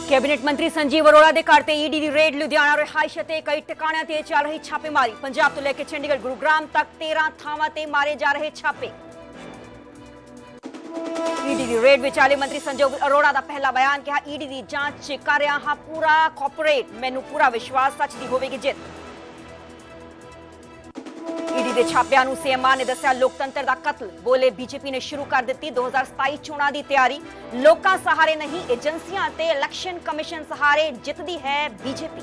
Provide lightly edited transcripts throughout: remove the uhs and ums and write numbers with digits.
Cabinet मंत्री संजीव अरोड़ा के घर से ईडी की रेड लुधियाना रिहाइश से कई ठिकाणों से चल रही छापेमारी। पंजाब तो लेकर चंडीगढ़ गुरुग्राम तक 13 थावां ते मारे जा रहे छापे। ईडी की रेड विचाले मंत्री संजीव अरोड़ा का पहला बयान कहा, ईडी की जांच कर रहा हां पूरा कॉपरेट, मैनू पूरा विश्वास सच की होगी जित। ईडी के छापियां नूं सीएम ने दस्सिया लोकतंत्र का कत्ल, बोले बीजेपी ने शुरू कर दी 2027 चोणां की तैयारी। लोकां सहारे नहीं एजेंसियां ते इलेक्शन कमिशन सहारे जितदी है बीजेपी।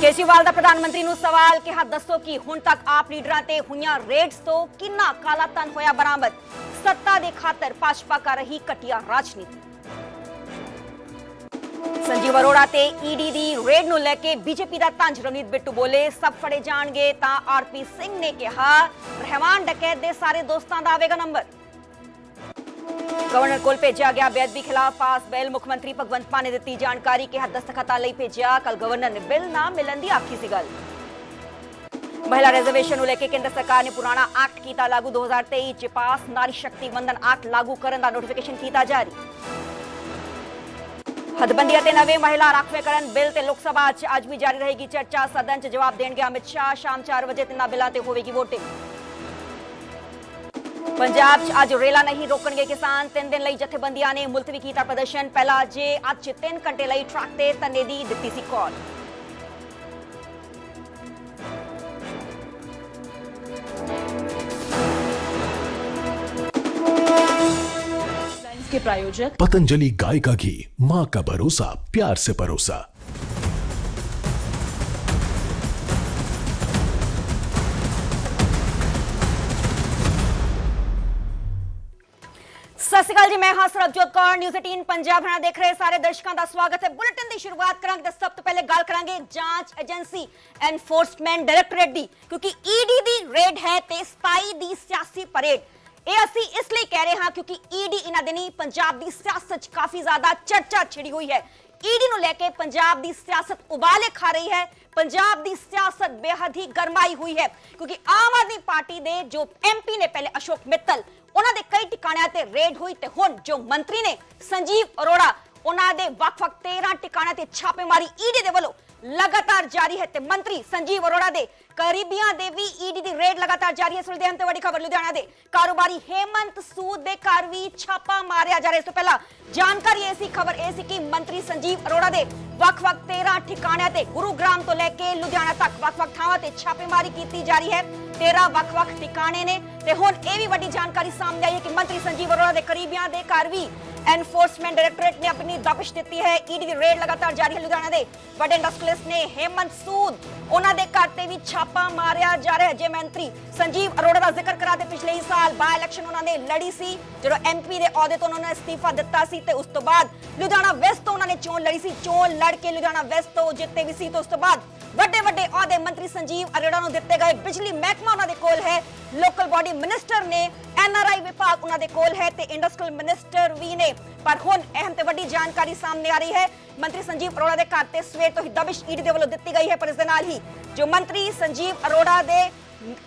केजरीवाल का प्रधानमंत्री नूं सवाल कहा, दसो कि हुण तक आप लीडरां ते हुईयां रेड्स तो किन्ना काला धन होया बरामद। सत्ता दे खातर भाजपा कर रही घटिया राजनीति। संजीव अरोड़ा ते ईडी दी रेड नूं लेके बीजेपी का तंज रवनीत बिट्टू बोले, सब फड़े जाणगे तां आरपी सिंह ने कहा रहमान डकैत दे सारे दोस्तां दा आवेगा नंबर। गवर्नर कोल भेजा गया बेअदबी खिलाफ पास बिल, मुख्यमंत्री भगवंत मान ने दी जानकारी कि दस्तखतां लई भेजिया, कल गवर्नर ने बिल ना मिलन दी आखी सी गल। महिला रिजर्वेशन लेके केंद्र सरकार ने पुराना एक्ट किया लागू, 2023 च पास नारी शक्ति वंदन एक्ट लागू करने का नोटिफिकेशन किया जारी। हदबंदियां ते नवे महिला राखवेकरण बिल ते लोकसभा अज भी जारी रहेगी चर्चा। सदन च जवाब देंगे अमित शाह, शाम 4 बजे तिना बिलों ते होगी वोटिंग। पंजाब च अज रेला नहीं रोकणगे किसान, 3 दिन लई जथेबंदियां ने मुलतवी किया प्रदर्शन। पहला जे अज 3 घंटे लई ट्रक ते धरने दी दित्ती सी कॉल। के प्रायोजक पतंजलि गाय का घी, मां का भरोसा, प्यार से परोसा। सत श्री अकाल जी, मैं हां सरबजोत कौर, न्यूज़ 18 पंजाब हरियाणा देख रहे सारे दर्शकों का स्वागत है। बुलेटिन की शुरुआत करांगे सब तो पहले गल करांगे जांच एजेंसी एनफोर्समेंट डायरैक्टोरेट दी, क्योंकि ईडी दी रेड है ते स्पाई दी सियासी परेड। ਇਹ ਅਸੀਂ ਇਸ ਲਈ ਕਹਿ ਰਹੇ ਹਾਂ ਕਿਉਂਕਿ ਈਡੀ ਇਹਨਾਂ ਦਿਨੀ ਪੰਜਾਬ ਦੀ ਸਿਆਸਤ 'ਚ ਕਾਫੀ ਜ਼ਿਆਦਾ ਚਰਚਾ ਛਿੜੀ ਹੋਈ ਹੈ। ईडी ਨੂੰ ਲੈ ਕੇ ਪੰਜਾਬ ਦੀ ਸਿਆਸਤ ਉਬਾਲੇ ਖਾ ਰਹੀ ਹੈ। ਪੰਜਾਬ ਦੀ ਸਿਆਸਤ ਬੇहद ਹੀ ਗਰਮਾਈ ਹੋਈ ਹੈ ਕਿਉਂਕਿ ਆਮ ਆਦਮੀ ਪਾਰਟੀ ਦੇ ਜੋ ਐਮਪੀ ਨੇ ਪਹਿਲੇ ਅਸ਼ੋਕ ਮਿੱਤਲ, ਉਹਨਾਂ ਦੇ ਕਈ ਟਿਕਾਣਿਆਂ ਤੇ ਰੇਡ ਹੋਈ ਤੇ ਹੁਣ ਜੋ ਮੰਤਰੀ ਨੇ ਸੰਜੀਵ ਅਰੋੜਾ, ਉਹਨਾਂ ਦੇ ਵੱਖ-ਵੱਖ 13 ਟਿਕਾਣਿਆਂ ਤੇ ਛਾਪੇਮਾਰੀ ईडी ਦੇ ਵੱਲੋਂ लगातार जारी है। ते मंत्री संजीव अरोड़ा दे करीबियां दे भी ईडी दी रेड लगातार जारी है। इस वेले ते बड़ी खबर लुधियाना दे कारोबारी हेमंत सूद दे घर भी छापा मारिया जा रहा है। इस तो पहला जानकारी ऐसी खबर ऐसी कि मंत्री संजीव अरोड़ा दे वख-वख 13 ठिकाणियां ते गुरुग्राम तो लेके लुधियाना तक वख-वख थावां ते छापेमारी की जा रही है। 13 वख-वख ठिकाणे ने ते हुण ये भी बड़ी जानकारी सामने आई है कि मंत्री संजीव अरोड़ा दे करीबियां दे घर भी एनफोर्समेंट डायरैक्टोरेट ने अपनी दबिश दी है। ईडी की रेड लगातार जारी है। लुधियाना दे बड़े इंडस्ट्रीलिस्ट ने हेमंत सूद, उन्होंने घर से भी छापा मारिया जा रहा है। जे मंत्री संजीव अरोड़ा का जिक्र करा दे, पिछले ही साल बाय इलेक्शन उन्होंने लड़ी सी, जो एमपी के अहुदे तो उन्होंने इस्तीफा दिता सी ते उस तो बाद लुधियाना वेस्ट तो उन्होंने चोन लड़ी सी, चोन लड़ के लुधियाना वेस्ट तो जिते भी सी। तो उस तो बाद ਵੱਡੇ ਅਹੁਦੇ ਮੰਤਰੀ ਸੰਜੀਵ ਅਰੋੜਾ ਨੂੰ ਦਿੱਤੇ ਗਏ। ਬਿਜਲੀ ਮਹਿਕਮਾ ਉਹਨਾਂ ਦੇ ਕੋਲ ਹੈ, ਲੋਕਲ ਬਾਡੀ ਮਿਨਿਸਟਰ ਨੇ, ਐਨਆਰਆਈ ਵਿਭਾਗ ਉਹਨਾਂ ਦੇ ਕੋਲ ਹੈ ਤੇ ਇੰਡਸਟਰੀਅਲ ਮਿਨਿਸਟਰ ਵੀ ਨੇ। ਪਰ ਹੁਣ ਅਹਿਮ ਤੇ ਵੱਡੀ ਜਾਣਕਾਰੀ ਸਾਹਮਣੇ ਆ ਰਹੀ ਹੈ, ਮੰਤਰੀ ਸੰਜੀਵ ਅਰੋੜਾ ਦੇ ਘਰ ਤੇ ਸਵੇਰ ਤੋਂ ਹੀ ਦਬਿਸ਼ ਈਡੀ ਦੇ ਵੱਲੋਂ ਦਿੱਤੀ ਗਈ ਹੈ। ਪਰ ਇਸ ਦੇ ਨਾਲ ਹੀ ਜੋ ਮੰਤਰੀ ਸੰਜੀਵ ਅਰੋੜਾ ਦੇ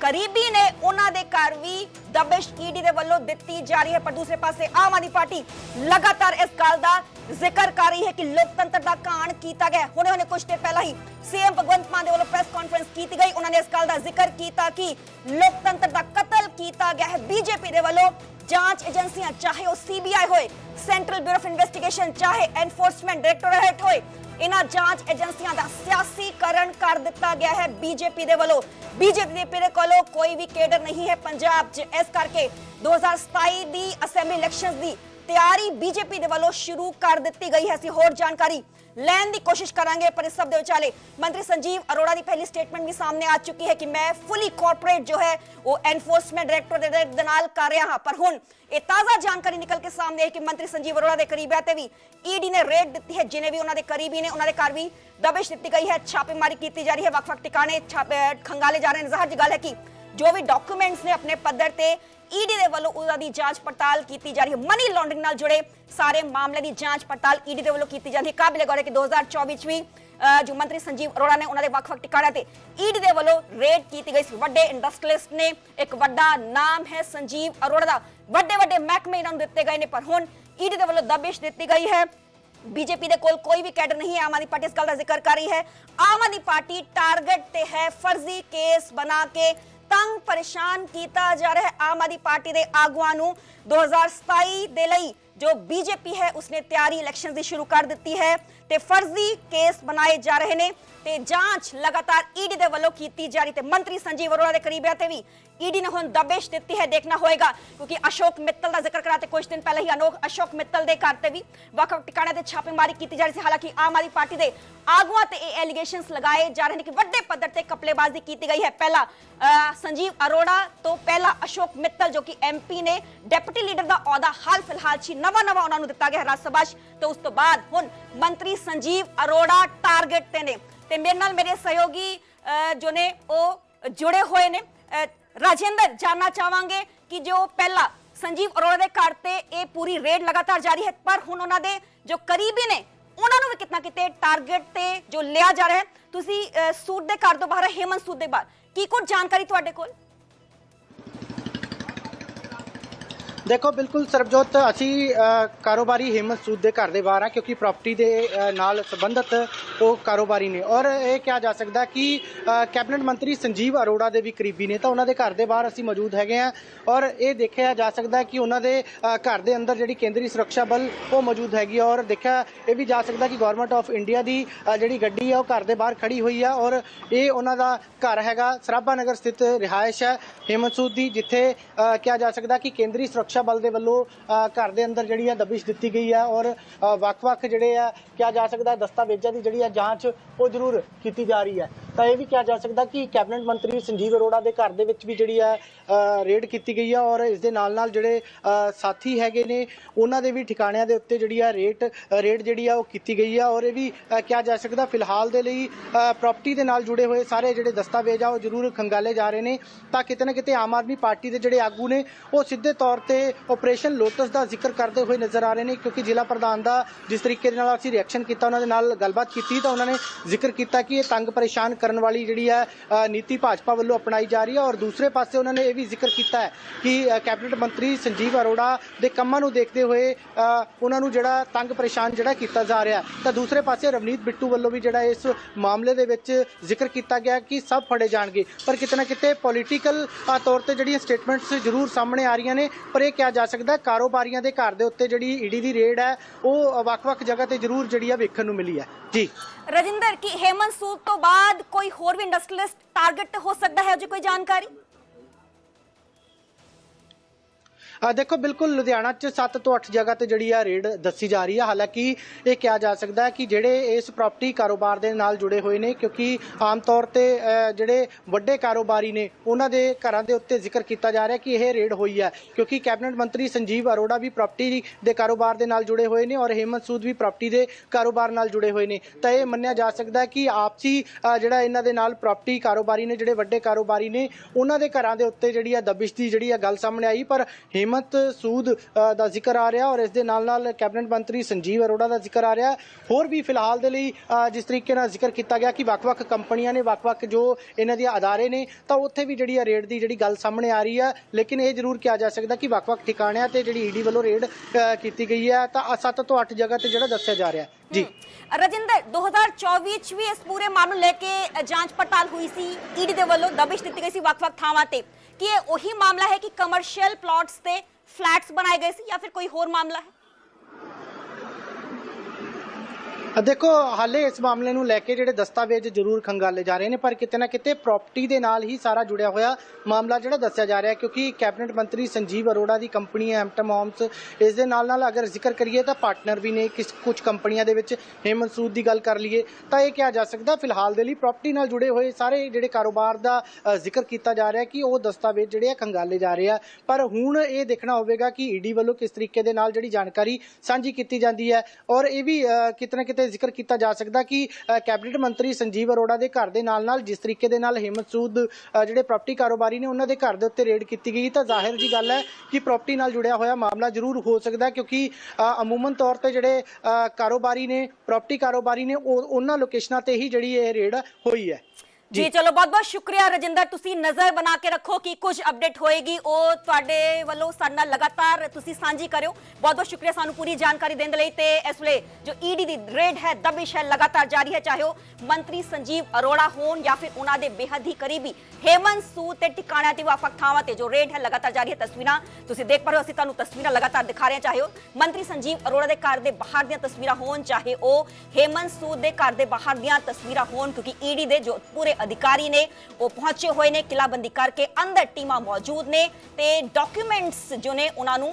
करीबी ने उन्होंने घर भी दबिश ईडी के वलों दी जा रही है। पर दूसरे पासे आम आदमी पार्टी लगातार इस गल का जिक्र कर रही है कि लोकतंत्र का कान किया गया। हुणे कुछ देर पहला ही सीएम भगवंत मान के प्रेस कॉन्फ्रेंस की गई, उन्होंने इस गल का जिक्र किया कि लोकतंत्र का कतल किया गया है बीजेपी के वलों। जांच एजेंसियां चाहे वह सीबीआई होए, सेंट्रल ब्यूरो ऑफ इन्वेस्टिगेशन, चाहे एनफोर्समेंट डायरैक्टोरेट होए, इन्हां जांच एजेंसियां का सियासीकरण कर दिता गया है बीजेपी के वलों। बीजेपी के कोलों कोई भी केडर नहीं है पंजाब च, इस करके 2027 दी असेंबली इलेक्शंस दी तैयारी बीजेपी के वलों शुरू कर दी गई है। असीं होर जानकारी लैन की कोशिश करांगे। पर इस सब दे विचाले मंत्री संजीव अरोड़ा की पहली स्टेटमेंट भी सामने आ चुकी है कि मैं फुली कॉर्पोरेट जो है वो एनफोर्समेंट डायरैक्टोरेट दे नाल कर रहा हाँ। पर हुण ये ताज़ा जानकारी निकल के सामने है कि मंत्री संजीव अरोड़ा के करीबियां ते भी ईडी ने रेड दी है। जिन्हें भी उन्होंने करीबी ने उन्होंने घर भी दबिश दी गई है, छापेमारी की जा रही है, वख-वख ठिकाने खंगाले जा रहे हैं। ज़ाहिर गल है कि जो भी डॉक्यूमेंट्स ने अपने पद्धर से ईडी के वलों उन्हां दी जांच पड़ताल की जा रही है। मनी लॉन्ड्रिंग नाल जुड़े सारे मामले की जांच पड़ताल ईडी के वलों की जाती है। काबिले गौर है कि 2024 भी जो मंत्री संजीव अरोड़ा ने उन्होंने वख-वख ठिकाणियां ते ईडी के वलों रेड की गई सी। वड्डे इंडस्ट्रीलिस्ट ने, एक वड्डा नाम है संजीव अरोड़ा दा, वड्डे महकमे इन्हां नूं दित्ते गए ने। पर हुण ईडी के वलों दबिश दी गई है बीजेपी दे कोल कोई भी कैडर नहीं है। आम आदमी पार्टी इस गल का जिक्र कर रही है। आम आदमी पार्टी टारगेट ते है, फर्जी केस बना के तंग परेशान किया जा रहा है। आम आदमी पार्टी दे आगुआं नूं 2027 दे लई जो बीजेपी है उसने तैयारी इलेक्शन की शुरू कर दी है ते फर्जी केस बनाए जा रहे ने ते जांच लगातार ईडी दे वल्लों की जा रही। मंत्री संजीव अरोड़ा के करीबिया ते भी ईडी ने हुण दबिश दी है। देखना होएगा क्योंकि अशोक मित्तल का जिक्र कराते कुछ दिन पहले ही अशोक मित्तल के घर से भी वख-वख ठिकाने ते छापेमारी की जा रही थी। हालांकि आम आदमी पार्टी के आगुआं ते एलिगेशंस लगाए जा रहे हैं कि वड्डे पद्धर ते कपलेबाजी की गई है। पहला संजीव अरोड़ा तो पहला अशोक मित्तल जो कि MP ने डिप्टी लीडर का औहदा हाल फिलहाल ची नवा उन्होंने दिता गया राज्य सभा तो उस तो बाद हुण मंत्री संजीव अरोड़ा टारगेट ते ने ते मेरे नाल मेरे सहयोगी जो ने वो जुड़े हुए ने। राजेंद्र, जानना चाहांगे कि जो पहला संजीव अरोड़ा के घर ते ये पूरी रेड लगातार जारी है पर हुण उन्हां दे जो करीबी ने उन्होंने भी कितना किते टारगेट ते जो लिया जा रहा है। तुसी सूद दे घर तो बाहर हेमंत सूद दे बाहर की कुछ जानकारी तुहाडे कोल? देखो बिल्कुल सरबजोत, असी कारोबारी हेमंत सूद के घर के बाहर हाँ क्योंकि प्रॉपर्टी के नाल संबंधित वो कारोबारी ने और ये कहा जा सकता कि कैबिनेट मंत्री संजीव अरोड़ा के भी करीबी ने तो उन्होंने घर के बाहर असी मौजूद है और ये देखा जा सकता कि उन्होंने घर के अंदर जी केंद्रीय सुरक्षा बल वो मौजूद हैगी और देखा यह भी जा सकता कि गौरमेंट ऑफ इंडिया की जी गड्डी है वो घर के बाहर खड़ी हुई है और ये उन्होंने घर हैगा सराभा नगर स्थित रिहायश है हेमंत सूद की जिथे कहा जा सकता कि केंद्रीय सुरक्षा बल के वलों घर के अंदर जी दबिश दी गई है और वक्-वक् जिहड़े आ कहा जा सकता दस्तावेजों की जी जांच वो जरूर की जा रही है। तो यह भी कहा जा सकता कि कैबिनेट मंत्री संजीव अरोड़ा के घर के भी जी रेड की गई है और इस दे नाल नाल जिहड़े साथी हैगे ने उन्हां दे भी ठिकाणिਆਂ ਦੇ ਉੱਤੇ ਜਿਹੜੀ ਆ रेड ਜਿਹੜੀ ਆ ਉਹ ਕੀਤੀ गई है और ये भी कहा जा सकता फिलहाल ਦੇ ਲਈ प्रॉपर्टी ਦੇ ਨਾਲ जुड़े हुए सारे ਜਿਹੜੇ दस्तावेज आ जरूर खंगाले जा रहे हैं ਤਾਂ किते ना किते आम आदमी पार्टी के ਜਿਹੜੇ आगू ने वो सीधे तौर पर ऑपरेशन लोटस का जिक्र करते हुए नजर आ रहे हैं क्योंकि जिला प्रधान का जिस तरीके नाल असीं रिएक्शन किया उन्होंने नाल गलबात की तो उन्होंने जिक्र किया कि ये तंग परेशान करने वाली जी है नीति भाजपा वालों अपनाई जा रही है और दूसरे पासे उन्होंने ये भी जिक्र किया है कि कैबिनेट मंत्री संजीव अरोड़ा के कामों को देखते हुए उन्होंने जो तंग परेशान जोड़ा किया जा रहा है तो दूसरे पासे रवनीत बिट्टू वालों भी जोड़ा इस मामले के जिक्र किया गया कि सब फड़े जाएंगे पर किते ना किते पॉलीटिकल तौर पर जी स्टेटमेंट्स जरूर सामने आ रही ने पर यह कहा जा सकता कारोबारियों के घर के उत्ते जी ईडी की रेड है वो वक्-वक् जगह पर जरूर जी वेखण नूं मिली है। जी राजिंदर, की हेमंत सूद तो बाद कोई होर भी इंडस्ट्रियलिस्ट टारगेट हो सकता है जो कोई जानकारी? देखो बिल्कुल लुधियाना 7 तो 8 जगह ते जड़ी रेड दसी जा रही है। हालांकि ये कहा जा सकता है कि जेडे इस प्रॉपर्टी कारोबार दे नाल जुड़े हुए ने क्योंकि आम तौर ते जेडे वड्डे कारोबारी ने उन्हां दे घरां दे उत्ते जिक्र किया जा रहा है कि यह रेड हुई है क्योंकि कैबिनेट मंत्री संजीव अरोड़ा भी प्रॉपर्टी दे कारोबार दे नाल जुड़े हुए ने और हेमंत सूद भी प्रॉपर्टी दे कारोबार नाल जुड़े हुए ने तो यह मन्निया जा सकता है कि आपसी जिहड़ा इन्हां दे नाल प्रॉपर्टी कारोबारी ने जिहड़े वड्डे कारोबारी ने उन्हां दे घरां दे उत्ते जिहड़ी दबिश दी जिहड़ी गल सामने आई पर हेमंत सूद का जिक्र आ रहा और इस दे नाल नाल कैबिनेट मंत्री संजीव अरोड़ा का जिक्र आ रहा होर भी फिलहाल दे लई जिस तरीके नाल जिक्र किया गया कि वक्-वक् कंपनियां ने वक्-वक् जो इन्हां दे अदारे ने तो उत्थे भी जिहड़ी रेड की जिहड़ी गल सामने आ रही है लेकिन ये जरूर कहा जा सकता कि वक्-वक् ठिकाणिਆਂ ते जिहड़ी ईडी वालों रेड की गई है तो 7 तो 8 जगह ते जिहड़ा दस्सिया जा रहा है। जी राजिंदर, 2024 भी इस पूरे मामले लेके जांच पड़ताल हुई सी, ईडी दे वालों दबिश दी गई सी वक्-वक् थावां ते कि ये वही मामला है कि कमर्शियल प्लॉट्स ते फ्लैट्स बनाए गए सी या फिर कोई होर मामला है? देखो हाले इस मामले नूं लैके जिहड़े दस्तावेज जरूर खंगाले जा रहे हैं पर किते ना किते प्रॉपर्टी दे नाल ही सारा जुड़िया होया मामला जिहड़ा दस्सिया जा रहा है क्योंकि कैबिनेट मंत्री संजीव अरोड़ा की कंपनी है एमटम होम्स इस दे नाल नाल अगर जिक्र करिए तो पार्टनर भी ने कुछ कंपनियां दे विच हेमंत सूद की गल कर लीए तो यह कहा जा सकता फिलहाल दे लई प्रॉपर्टी नाल जुड़े हुए सारे जिहड़े कारोबार का जिक्र किया जा रहा है कि वो दस्तावेज जिहड़े खंगाले जा रहे हैं पर हुण ये देखना होगा कि ईडी वालों किस तरीके दे नाल जिहड़ी जानकारी साझी की जाती है और ये भी किते ना किते जिक्र किया जा सकता कि कैबिनेट मंत्री संजीव अरोड़ा के घर के नाल जिस तरीके दे नाल हेमंत सूद जिहड़े प्रॉपर्टी कारोबारी ने उन्होंने घर के उत्ते रेड की गई तो जाहिर जी गल है कि प्रॉपर्टी नाल जुड़िया होया मामला जरूर हो सकता है क्योंकि अमूमन तौर पर जिहड़े कारोबारी ने प्रॉपर्टी कारोबारी ने उन्हां लोकेशनां ते ही जिहड़ी ये रेड हुई है। ਜੀ ਚਲੋ ਬਹੁਤ ਬਹੁਤ ਸ਼ੁਕਰੀਆ ਰਜਿੰਦਰ, ਤੁਸੀਂ ਨਜ਼ਰ ਬਣਾ ਕੇ ਰੱਖੋ ਕਿ ਕੁਝ ਅਪਡੇਟ ਹੋਏਗੀ ਉਹ ਤੁਹਾਡੇ ਵੱਲੋਂ ਸਾਡੇ ਨਾਲ ਲਗਾਤਾਰ ਤੁਸੀਂ ਸਾਂਝੀ ਕਰਿਓ। ਬਹੁਤ ਬਹੁਤ ਸ਼ੁਕਰੀਆ ਸਾਨੂੰ ਪੂਰੀ ਜਾਣਕਾਰੀ ਦੇਣ ਦੇ ਲਈ। ਤੇ ਇਸ ਵੇਲੇ ਜੋ ਈਡੀ ਦੀ ਰੇਡ ਹੈ, ਦਬਿਸ਼ ਹੈ, ਲਗਾਤਾਰ ਜਾਰੀ ਹੈ, ਚਾਹੇ ਉਹ ਮੰਤਰੀ ਸੰਜੀਵ ਅਰੋੜਾ ਹੋਣ ਜਾਂ ਫਿਰ ਉਹਨਾਂ ਦੇ ਬੇਹੱਦ ਹੀ ਕਰੀਬੀ ਹੇਮੰਤ ਸੂਦ ਤੇ ਟਿਕਾਣਿਆਂ ਤੇ ਵੱਖ-ਵੱਖ ਥਾਵਾਂ ਤੇ ਜੋ ਰੇਡ ਹੈ ਲਗਾਤਾਰ ਜਾਰੀ ਹੈ। ਤਸਵੀਰਾਂ ਤੁਸੀਂ ਦੇਖ ਪਾ ਰਹੇ ਹੋ, ਅਸੀਂ ਤੁਹਾਨੂੰ ਤਸਵੀਰਾਂ ਲਗਾਤਾਰ ਦਿਖਾ ਰਹੇ ਹਾਂ, ਚਾਹੇ ਉਹ ਮੰਤਰੀ ਸੰਜੀਵ ਅਰੋੜਾ ਦੇ ਘਰ ਦੇ ਬਾਹਰ ਦੀਆਂ ਤਸਵੀਰਾਂ ਹੋਣ, ਚਾਹੇ ਉਹ ਹੇਮੰਤ ਸੂਦ ਦੇ ਘਰ ਦੇ ਬਾਹਰ ਦੀਆਂ ਤਸਵੀਰਾਂ ਹੋਣ, ਕਿਉਂਕਿ ਈਡੀ ਦੇ ਜੋ ਪੂਰੇ अधिकारी ने वो पहुंचे हुए ने किलाबंदी करके अंदर टीमां मौजूद ने ते डॉक्यूमेंट्स जो ने उन्होंने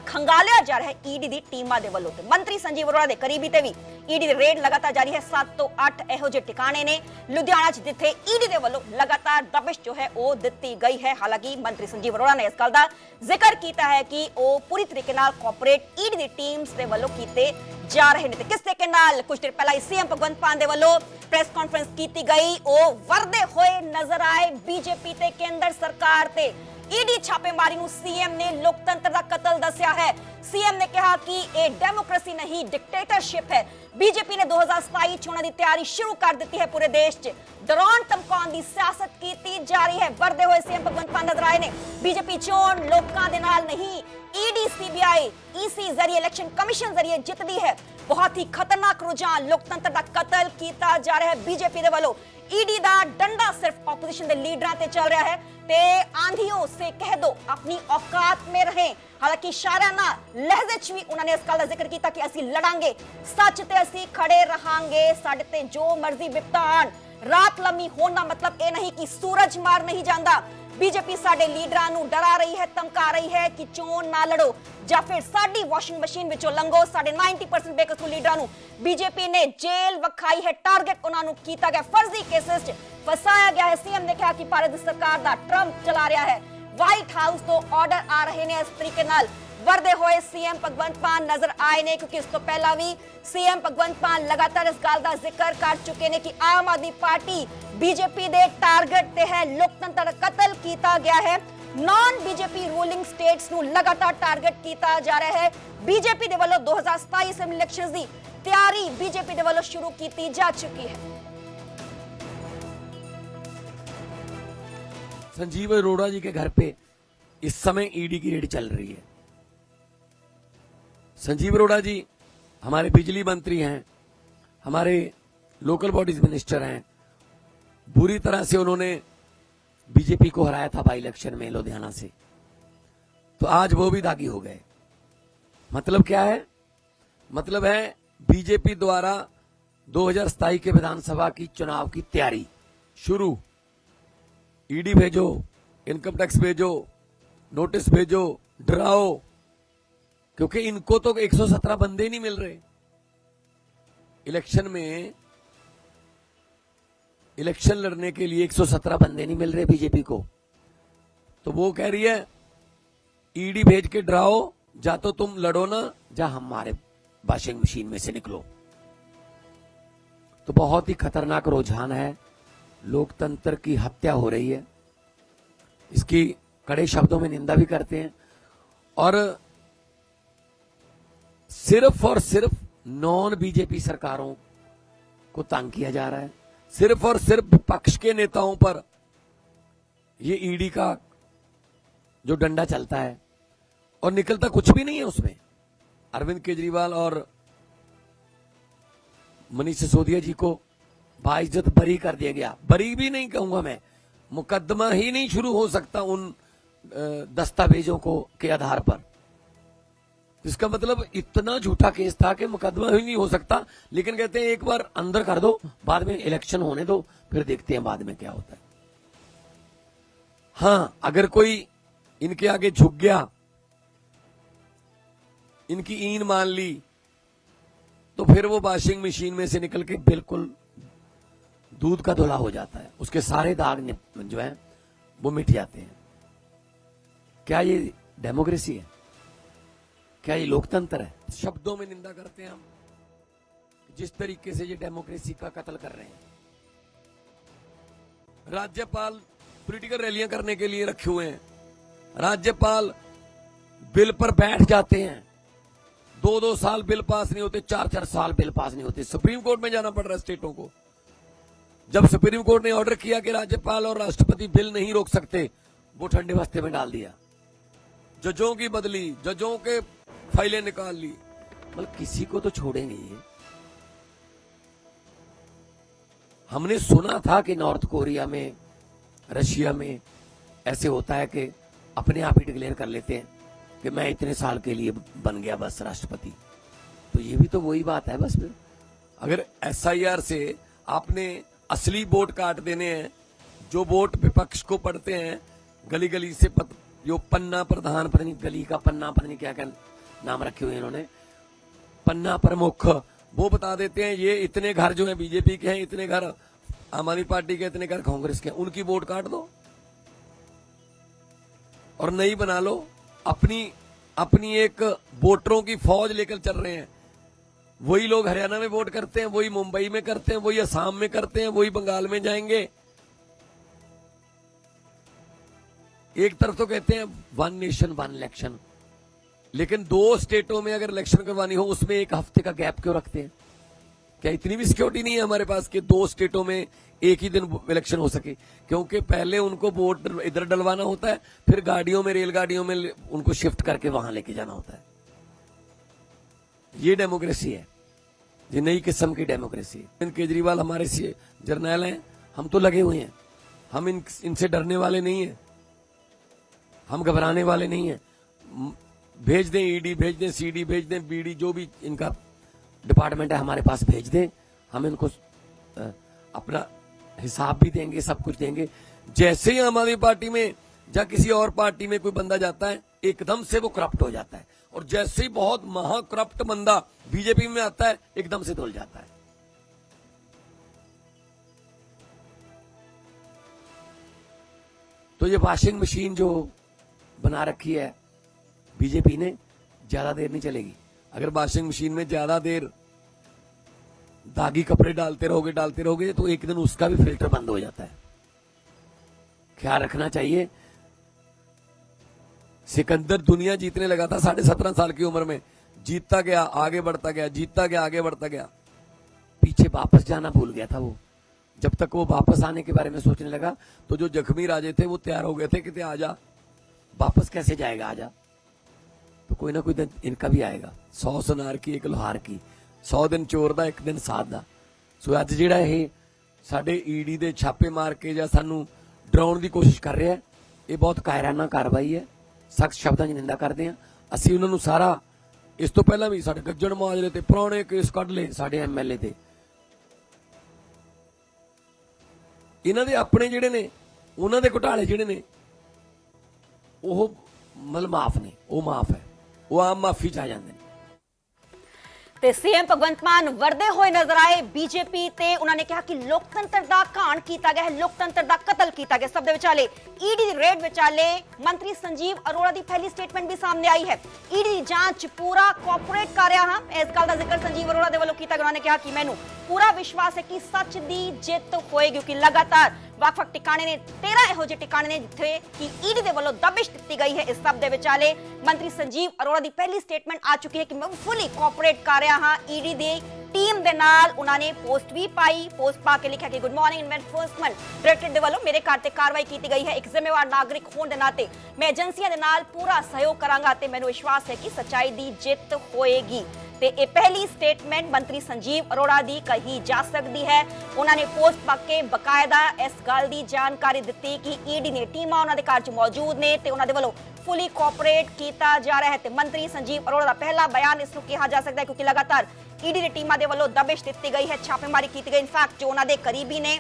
खंगालिया जा रहा है ईडी दी टीमां दे वल्लों। ते मंत्री संजीव अरोड़ा दे करीबी ते भी ईडी दी रेड लगातार जारी है। 7 तो 8 ਇਹੋ ਜਿਹੇ ਟਿਕਾਣੇ ਨੇ ਲੁਧਿਆਣਾ 'ਚ ਜਿੱਥੇ ਈਡੀ ਦੇ ਵੱਲੋਂ ਲਗਾਤਾਰ ਦਬਿਸ਼ ਜੋ ਹੈ ਉਹ ਦਿੱਤੀ ਗਈ ਹੈ। ਹਾਲਾਂਕਿ ਮੰਤਰੀ ਸੰਜੀਵ ਅਰੋੜਾ ਨੇ ਇਸ ਗੱਲ ਦਾ ਜ਼ਿਕਰ ਕੀਤਾ ਹੈ ਕਿ ਉਹ ਪੂਰੀ ਤਰੀਕੇ ਨਾਲ ਕੋਆਪਰੇਟ ਈਡੀ ਦੀ ਟੀਮਸ ਦੇ ਵੱਲੋਂ ਕੀਤੇ ਜਾ ਰਹੇ ਨੇ। ਤੇ ਕਿਸ ਤਰੀਕੇ ਨਾਲ ਕੁਝ ਦਿਨ ਪਹਿਲਾਂ ਸੀਐਮ ਭਗਵੰਤ ਮਾਨ ਦੇ ਵੱਲੋਂ ਪ੍ਰੈਸ ਕਾਨਫਰੰਸ ਕੀਤੀ ਗਈ, ਉਹ ਵਰਦੇ ਹੋਏ ਨਜ਼ਰ ਆਏ बीजेपी ਤੇ ਕੇਂਦਰ ਸਰਕਾਰ ਤੇ। ईडी छापेमारी ਨੂੰ सीएम ने लोकतंत्र ਦਾ ਕਤਲ ਦੱਸਿਆ ਹੈ। सीएम ने कहा कि ये डेमोक्रेसी नहीं डिक्टेटरशिप है। बीजेपी ने 2027 चोणां दी तैयारी शुरू कर दी है। पूरे देश च डराउण धमकाउण दी सियासत की जा रही है। वरदे हुए सीएम भगवंत मान नजर आए ने। बीजेपी चोण लोकां दे नाल नहीं, ईडी सीबीआई ईसी जरिए इलेक्शन कमिशन जरिए जितदी है। बहुत ही खतरनाक रुझान, लोकतंत्र का कतल किया जा रहा है बीजेपी दे वल्लों। ईडी दा डंडा सिर्फ ऑपोजिशन दे लीडरां ते चल रहा है ते आंधियों से कह दो अपनी औकात में रहें। हालांकि शाराना लहजे च भी उन्होंने इस गल का जिक्र किया कि असी लड़ांगे, सच ते असी खड़े रहांगे, साडे ते जो मर्जी विपता आण। रात लम्मी होने का मतलब ये नहीं कि सूरज मार नहीं जाता। बीजेपी साडे लीडरां नूं डरा रही है, धमका रही है कि चोण ना लड़ो ਜਾਂ ਫਿਰ ਸਾਡੀ ਵਾਸ਼ਿੰਗ ਮਸ਼ੀਨ ਵਿੱਚੋਂ ਲੰਘੋ। ਸਾਡੇ 90% ਬੇਕਸੂਰ ਲੀਡਰਾਂ ਨੂੰ बीजेपी ने जेल वखाई है, टारगेट उन्होंने किया गया, फर्जी केसेस च फसाया गया है। सीएम ने कहा कि भारत सरकार दा ट्रंप चला रहा है। व्हाइट हाउस तो ऑर्डर आ रहे हैं। इस तरीके नाल वरदे हुए सीएम भगवंत मान नजर आए ने, क्योंकि इस तो पहला भी सीएम भगवंत मान लगातार इस गल का जिक्र कर चुके हैं कि आम आदमी पार्टी बीजेपी दे टारगेट ते है, लोकतंत्र कतल किया गया है। नॉन बीजेपी रूलिंग स्टेट्स नूं लगातार टारगेट किया जा रहा है। बीजेपी दे वल्लों 2027 असेंबली इलेक्शंस दी तैयारी बीजेपी दे वल्लों शुरू की जा चुकी है। संजीव अरोड़ा जी के घर पे इस समय ईडी की रेड चल रही है। संजीव अरोड़ा जी हमारे बिजली मंत्री हैं, हमारे लोकल बॉडीज मिनिस्टर हैं। बुरी तरह से उन्होंने बीजेपी को हराया था बाई इलेक्शन में लुधियाना से, तो आज वो भी दागी हो गए। मतलब क्या है? मतलब है बीजेपी द्वारा 2027 के विधानसभा की चुनाव की तैयारी शुरू। ईडी भेजो, इनकम टैक्स भेजो, नोटिस भेजो, डराओ, क्योंकि इनको तो 117 बंदे नहीं मिल रहे। इलेक्शन में इलेक्शन लड़ने के लिए 117 बंदे नहीं मिल रहे बीजेपी को, तो वो कह रही है ईडी भेज के डराओ, जा तो तुम लड़ो ना, जा हमारे वॉशिंग मशीन में से निकलो। तो बहुत ही खतरनाक रुझान है, लोकतंत्र की हत्या हो रही है। इसकी कड़े शब्दों में निंदा भी करते हैं और सिर्फ नॉन बीजेपी सरकारों को तंग किया जा रहा है। सिर्फ और सिर्फ विपक्ष के नेताओं पर ये ईडी का जो डंडा चलता है और निकलता कुछ भी नहीं है उसमें। अरविंद केजरीवाल और मनीष सिसोदिया जी को बाइज्जत बरी कर दिया गया। बरी भी नहीं कहूंगा मैं, मुकदमा ही नहीं शुरू हो सकता उन दस्तावेजों को के आधार पर। इसका मतलब इतना झूठा केस था कि मुकदमा ही नहीं हो सकता, लेकिन कहते हैं एक बार अंदर कर दो, बाद में इलेक्शन होने दो, फिर देखते हैं बाद में क्या होता है। हाँ, अगर कोई इनके आगे झुक गया, इनकी ईन मान ली, तो फिर वो वॉशिंग मशीन में से निकल के बिल्कुल दूध का धुला हो जाता है। उसके सारे दाग जो है वो मिट जाते हैं। क्या ये डेमोक्रेसी है? क्या ये लोकतंत्र है? शब्दों में निंदा करते हैं हम, जिस तरीके से ये डेमोक्रेसी का कत्ल कर रहे हैं। राज्यपाल पॉलिटिकल रैलियां करने के लिए रखे हुए हैं। राज्यपाल बिल पर बैठ जाते हैं, 2-2 साल बिल पास नहीं होते, 4-4 साल बिल पास नहीं होते। सुप्रीम कोर्ट में जाना पड़ रहा है स्टेटों को। जब सुप्रीम कोर्ट ने ऑर्डर किया कि राज्यपाल और राष्ट्रपति बिल नहीं रोक सकते, वो ठंडे बस्ते में डाल दिया। जजों की बदली, जजों के फाइलें निकाल ली, मतलब किसी को तो छोड़ेंगे ये। हमने सुना था कि नॉर्थ कोरिया में, रशिया में ऐसे होता है कि अपने आप ही डिक्लेयर कर लेते हैं कि मैं इतने साल के लिए बन गया बस राष्ट्रपति। तो ये भी तो वही बात है बस। फिर अगर SIR से आपने असली वोट काट देने हैं, जो वोट विपक्ष को पड़ते हैं गली गली से, जो पन्ना प्रधान, पता नहीं गली का पन्ना, पता नहीं क्या क्या नाम रखे हुए इन्होंने, पन्ना प्रमुख, वो बता देते हैं ये इतने घर जो है बीजेपी के हैं, इतने घर आम आदमी पार्टी के, इतने घर कांग्रेस के, उनकी वोट काट दो और नई बना लो। अपनी एक वोटरों की फौज लेकर चल रहे हैं। वही लोग हरियाणा में वोट करते हैं, वही मुंबई में करते हैं, वही असम में करते हैं, वही बंगाल में जाएंगे। एक तरफ तो कहते हैं 1 नेशन 1 इलेक्शन, लेकिन 2 स्टेटों में अगर इलेक्शन करवानी हो उसमें 1 हफ्ते का गैप क्यों रखते हैं? क्या इतनी भी सिक्योरिटी नहीं है हमारे पास कि 2 स्टेटों में एक ही दिन इलेक्शन हो सके? क्योंकि पहले उनको वोट इधर डलवाना होता है, फिर गाड़ियों में, रेलगाड़ियों में उनको शिफ्ट करके वहां लेके जाना होता है। ये डेमोक्रेसी है, ये नई किस्म की डेमोक्रेसी है। केजरीवाल हमारे जर्नैल हैं, हम तो लगे हुए हैं, हम इनसे डरने वाले नहीं है, हम घबराने वाले नहीं है। भेज दें ईडी, भेज दें सीडी, भेज दें बीडी, जो भी इनका डिपार्टमेंट है हमारे पास भेज दें, हम इनको अपना हिसाब भी देंगे, सब कुछ देंगे। जैसे ही आम आदमी पार्टी में या किसी और पार्टी में कोई बंदा जाता है, एकदम से वो करप्ट हो जाता है, और जैसे ही बहुत महाकरप्ट बंदा बीजेपी में आता है, एकदम से धुल जाता है। तो ये वॉशिंग मशीन जो बना रखी है बीजेपी ने, ज्यादा देर नहीं चलेगी। अगर वॉशिंग मशीन में ज्यादा देर दागी कपड़े डालते रहोगे तो एक दिन उसका भी फिल्टर बंद हो जाता है। ख्याल रखना चाहिए। सिकंदर दुनिया जीतने लगा था 17.5 साल की उम्र में, जीतता गया, आगे बढ़ता गया, जीतता गया, आगे बढ़ता गया, पीछे वापस जाना भूल गया था वो। जब तक वो वापस आने के बारे में सोचने लगा तो जो जख्मी राजे थे वो तैयार हो गए थे कि आजा, वापस कैसे जाएगा, आजा। तो कोई ना कोई दिन इनका भी आएगा। 100 सुनार की 1 लोहार की, 100 दिन चोर दा 1 दिन साध दा। सो अज जिहड़ा ये साडे ईडी दे छापे मार के ਜਾਂ ਸਾਨੂੰ ਡਰਾਉਣ ਦੀ ਕੋਸ਼ਿਸ਼ ਕਰ ਰਿਹਾ ਹੈ, ਇਹ ਬਹੁਤ ਕਾਇਰਾਨਾ ਕਾਰਵਾਈ ਹੈ। ਸਖਤ ਸ਼ਬਦਾਂ 'ਚ ਨਿੰਦਾ ਕਰਦੇ ਹਾਂ ਅਸੀਂ ਉਹਨਾਂ ਨੂੰ। ਸਾਰਾ ਇਸ ਤੋਂ ਪਹਿਲਾਂ ਵੀ ਸਾਡੇ ਗੱਜਣ ਮਾਜਰੇ ਤੇ ਪੁਰਾਣੇ ਕੇਸ ਕੱਢ ਲਏ ਸਾਡੇ MLA ਤੇ। ਇਹਨਾਂ ਦੇ ਆਪਣੇ ਜਿਹੜੇ ਨੇ, ਉਹਨਾਂ ਦੇ ਘੁਟਾਲੇ ਜਿਹੜੇ ਨੇ ਉਹ ਮਤਲਬ ਮਾਫ ਨੇ, ਉਹ ਮਾਫ ਹੈ, ਉਹ ਆਮ ਮਾਫੀ 'ਚ ਆ ਜਾਂਦੇ ਨੇ। ਤੇ ਸੀਐਮ ਭਗਵੰਤ ਮਾਨ ਵਰਦੇ ਹੋਏ ਨਜ਼ਰ ਆਏ ਬੀਜੇਪੀ ਤੇ। ਉਹਨਾਂ ਨੇ ਕਿਹਾ ਕਿ ਲੋਕਤੰਤਰ ਦਾ ਘਾਣ ਕੀਤਾ ਗਿਆ ਹੈ, ਲੋਕਤੰਤਰ ਦਾ ਕਤਲ ਕੀਤਾ ਗਿਆ। ਸਭ ਦੇ ਵਿਚਾਲੇ ਈਡੀ ਦੀ ਰੇਡ ਵਿਚਾਲੇ ਮੰਤਰੀ ਸੰਜੀਵ ਅਰੋੜਾ ਦੀ ਪਹਿਲੀ ਸਟੇਟਮੈਂਟ ਵੀ ਸਾਹਮਣੇ ਆਈ ਹੈ। ਈਡੀ ਦੀ ਜਾਂਚ ਪੂਰਾ ਕੋਆਪਰੇਟ ਕਰ ਰਿਹਾ ਹਾਂ, ਇਸ ਗੱਲ ਦਾ ਜ਼ਿਕਰ ਸੰਜੀਵ ਅਰੋੜਾ ਦੇ ਵੱਲੋਂ ਕੀਤਾ ਗਿਆ। ਉਹਨਾਂ ਨੇ ਕਿਹਾ ਕਿ ਮੈਨੂੰ ਪੂਰਾ ਵਿਸ਼ਵਾਸ ਹੈ ਕਿ ਸੱਚ ਦੀ ਜਿੱਤ ਹੋਏਗੀ, ਕਿਉਂਕਿ ਲਗਾਤਾਰ ਵੱਖ-ਵੱਖ ਟਿਕਾਣੇ ਨੇ, 13 ਇਹੋ ਜਿਹੇ ਟਿਕਾਣੇ ਨੇ ਜਿੱਥੇ ਕਿ ਈਡੀ ਦੇ ਵੱਲੋਂ ਦਬਿਸ਼ ਦਿੱਤੀ ਗਈ ਹੈ। ਇਸ ਸਭ ਦੇ ਵਿਚਾਲੇ ਮੰਤਰੀ ਸੰਜੀਵ ਅਰੋੜਾ ਦੀ ਪਹਿਲੀ ਸਟੇਟਮੈਂਟ ਆ ਚੁੱਕੀ ਹੈ ਕਿ ਮੈਂ ਫੁੱਲੀ ਕੋਆਪਰੇਟ ਕਰ ਰਿਹਾ ਹਾਂ ਈਡੀ ਦੀ टीम दे नाल। उन्होंने पोस्ट भी पाई, पोस्ट पा के लिखा कि गुड मॉर्निंग इन्फोर्समेंट डायरेक्टरेट दे वालों मेरे घर ते कार्रवाई की गई है। एक जिम्मेवार नागरिक होने दे नाते मैं एजेंसियां दे नाल पूरा सहयोग करांगा ते मैनूं विश्वास है कि सच्चाई दी जित होएगी। ते ये पहली स्टेटमेंट मंत्री संजीव अरोड़ा दी कही जा सकती है। उन्होंने पोस्ट पा के बकायदा इस गल दी जानकारी दी कि ईडी ने टीमां उन्हां दे घर च मौजूद ने ते उन्हां दे वल्लों फुली कोऑपरेट किया जा रहा है। ते मंत्री संजीव अरोड़ा का पहला बयान इसनूं कहा जा सकता है क्योंकि लगातार ईडी दी टीमां दे वल्लों दबिश दी गई है, छापेमारी की गई। इनफैक्ट जो उन्हां दे करीबी ने